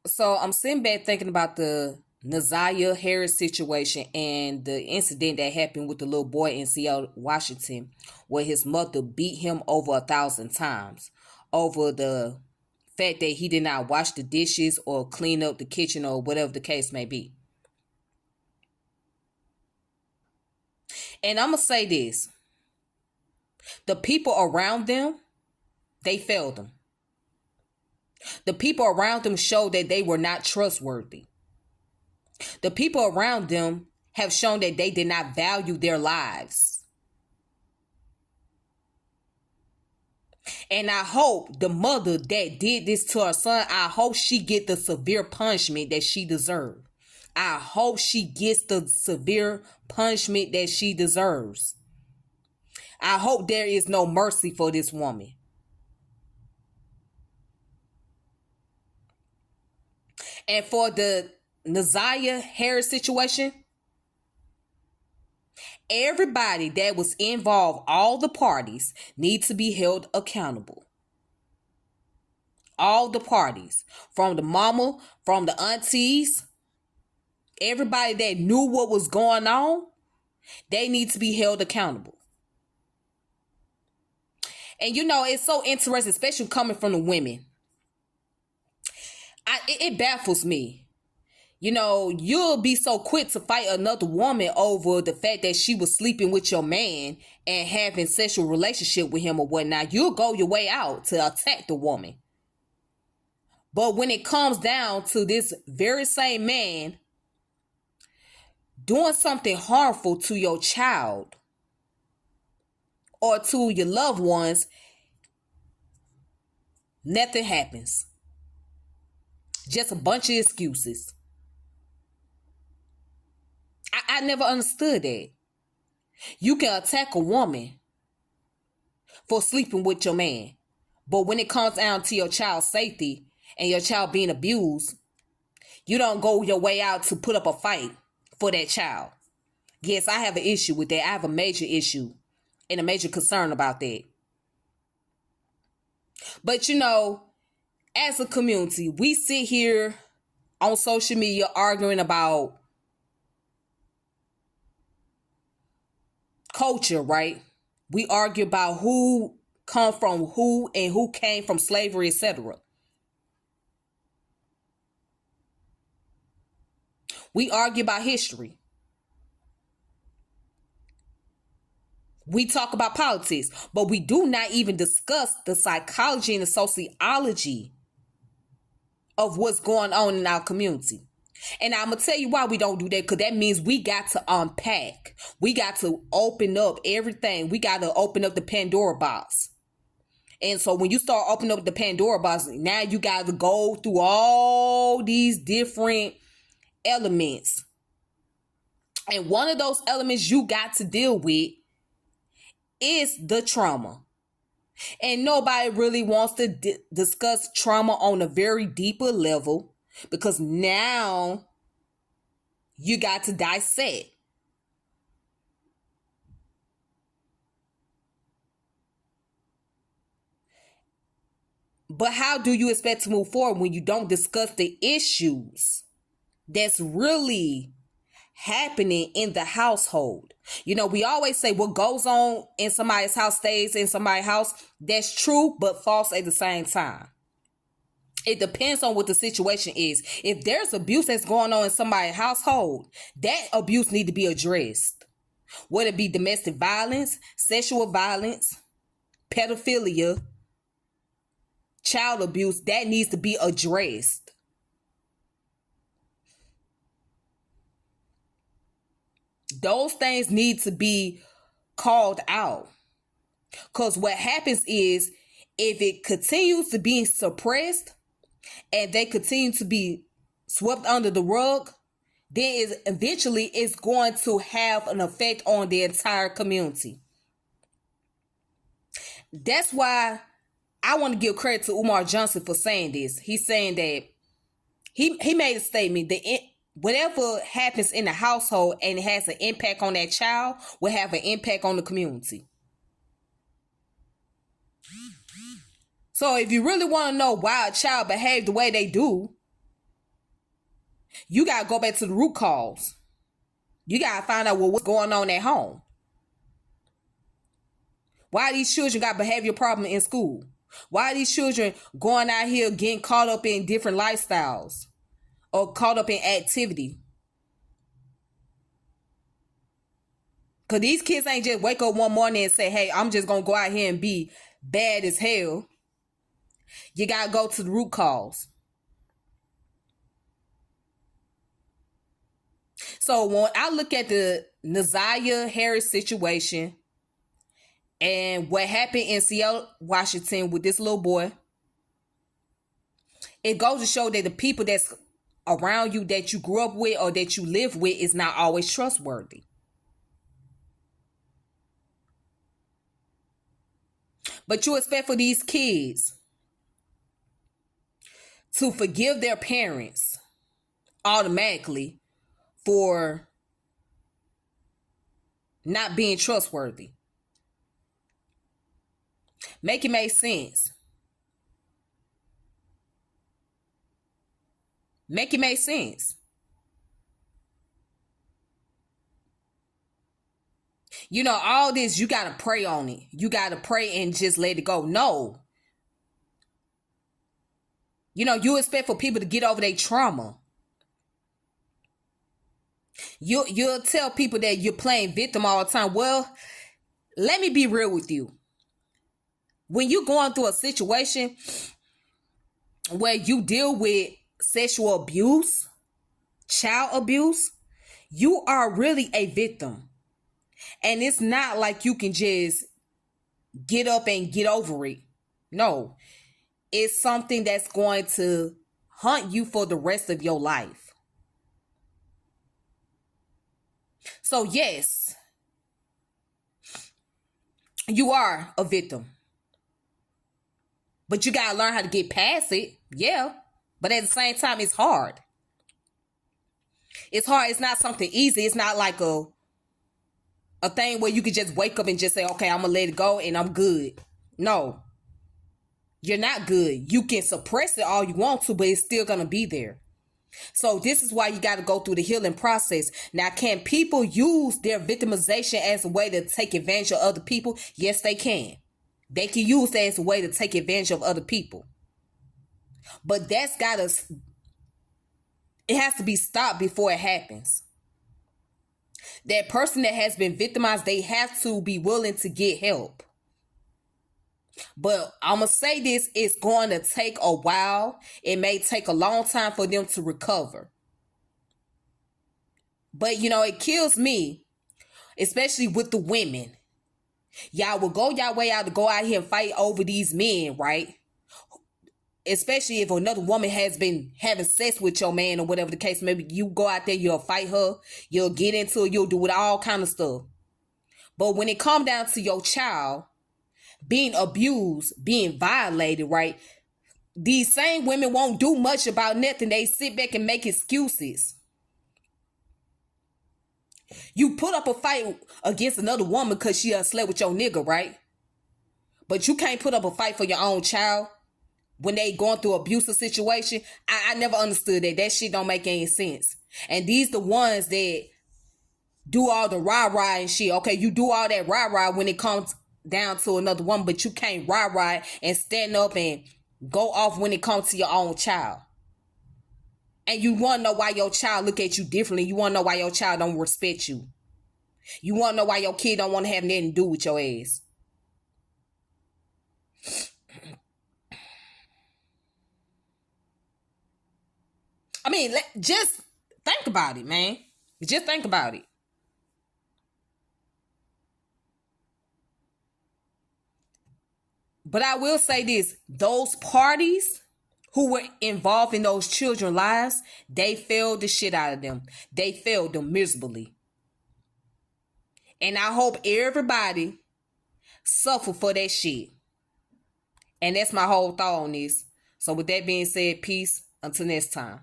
So I'm sitting back thinking about the Naziah Harris situation and the incident that happened with the little boy in Seattle, Washington, where his mother beat him over 1,000 times over the fact that he did not wash the dishes or clean up the kitchen or whatever the case may be. And I'm going to say this, the people around them, they failed them. The people around them showed that they were not trustworthy. The people around them have shown that they did not value their lives. And I hope the mother that did this to her son, I hope she get the severe punishment that she deserves. I hope she gets the severe punishment that she deserves. I hope there is no mercy for this woman. And for the Naziah Harris situation, everybody that was involved, all the parties, need to be held accountable. All the parties, from the mama, from the aunties, everybody that knew what was going on, they need to be held accountable. And you know, it's so interesting, especially coming from the women. It baffles me. You know, you'll be so quick to fight another woman over the fact that she was sleeping with your man and having sexual relationship with him or whatnot. You'll go your way out to attack the woman. But when it comes down to this very same man doing something harmful to your child or to your loved ones, nothing happens. Just a bunch of excuses. I never understood that. You can attack a woman for sleeping with your man, but when it comes down to your child's safety and your child being abused, you don't go your way out to put up a fight for that child. Yes, I have an issue with that. I have a major issue and a major concern about that. But you know, as a community, we sit here on social media arguing about culture, right? We argue about who come from who and who came from slavery, etc. We argue about history. We talk about politics, but we do not even discuss the psychology and the sociology of what's going on in our community. And I'm going to tell you why we don't do that, because that means we got to unpack. We got to open up everything. We got to open up the Pandora box. And so when you start opening up the Pandora box, now you got to go through all these different elements. And one of those elements you got to deal with is the trauma. And nobody really wants to discuss trauma on a very deeper level, because now you got to dissect. But how do you expect to move forward when you don't discuss the issues that's really happening in the household? You know, we always say what goes on in somebody's house stays in somebody's house. That's true, but false at the same time. It depends on what the situation is. If there's abuse that's going on in somebody's household, that abuse need to be addressed. Whether it be domestic violence, sexual violence, pedophilia, child abuse, that needs to be addressed. Those things need to be called out. Because what happens is, if it continues to be suppressed and they continue to be swept under the rug, then eventually it's going to have an effect on the entire community. That's why I want to give credit to Umar Johnson for saying this. He's saying that he made a statement that whatever happens in the household and it has an impact on that child will have an impact on the community. So if you really want to know why a child behaves the way they do, You got to go back to the root cause. You got to find out what's going on at home. Why these children got behavior problem in school? Why are these children going out here getting caught up in different lifestyles or caught up in activity? Because these kids ain't just wake up one morning and say, hey, I'm just going to go out here and be bad as hell. You got to go to the root cause. So when I look at the Naziah Harris situation and what happened in Seattle, Washington with this little boy, it goes to show that the people that's around you that you grew up with or that you live with is not always trustworthy. But you expect for these kids to forgive their parents automatically for not being trustworthy. Make it make sense. Make it make sense. You know, all this, you got to pray on it. You got to pray and just let it go. No. You know, you expect for people to get over their trauma. You'll tell people that you're playing victim all the time. Well, let me be real with you. When you're going through a situation where you deal with sexual abuse, child abuse, you are really a victim. And it's not like you can just get up and get over it. No, it's something that's going to haunt you for the rest of your life. So yes, you are a victim. But you got to learn how to get past it. Yeah. But at the same time, it's hard. It's hard. It's not something easy. It's not like a thing where you could just wake up and just say, okay, I'm going to let it go and I'm good. No. You're not good. You can suppress it all you want to, but it's still going to be there. So this is why you got to go through the healing process. Now, can people use their victimization as a way to take advantage of other people? Yes, they can. They can use that as a way to take advantage of other people. But it has to be stopped before it happens. That person that has been victimized, they have to be willing to get help. But I'm going to say this, it's going to take a while. It may take a long time for them to recover. But, you know, it kills me, especially with the women. Y'all will go y'all way out to go out here and fight over these men, right? Especially if another woman has been having sex with your man or whatever the case. Maybe you go out there, you'll fight her, you'll get into it, you'll do it, all kind of stuff. But when it comes down to your child being abused, being violated, right? These same women won't do much about nothing. They sit back and make excuses. You put up a fight against another woman because she slept with your nigga, right? But you can't put up a fight for your own child when they going through abusive situation. I never understood that. That shit don't make any sense. And these the ones that do all the rah-rah and shit. Okay, you do all that rah-rah when it comes down to another woman, but you can't rah-rah and stand up and go off when it comes to your own child. And you want to know why your child look at you differently. You want to know why your child don't respect you. You want to know why your kid don't want to have nothing to do with your ass. I mean, just think about it, man. Just think about it. But I will say this, those parties who were involved in those children's lives, they failed the shit out of them. They failed them miserably. And I hope everybody suffer for that shit. And that's my whole thought on this. So with that being said, peace. Until next time.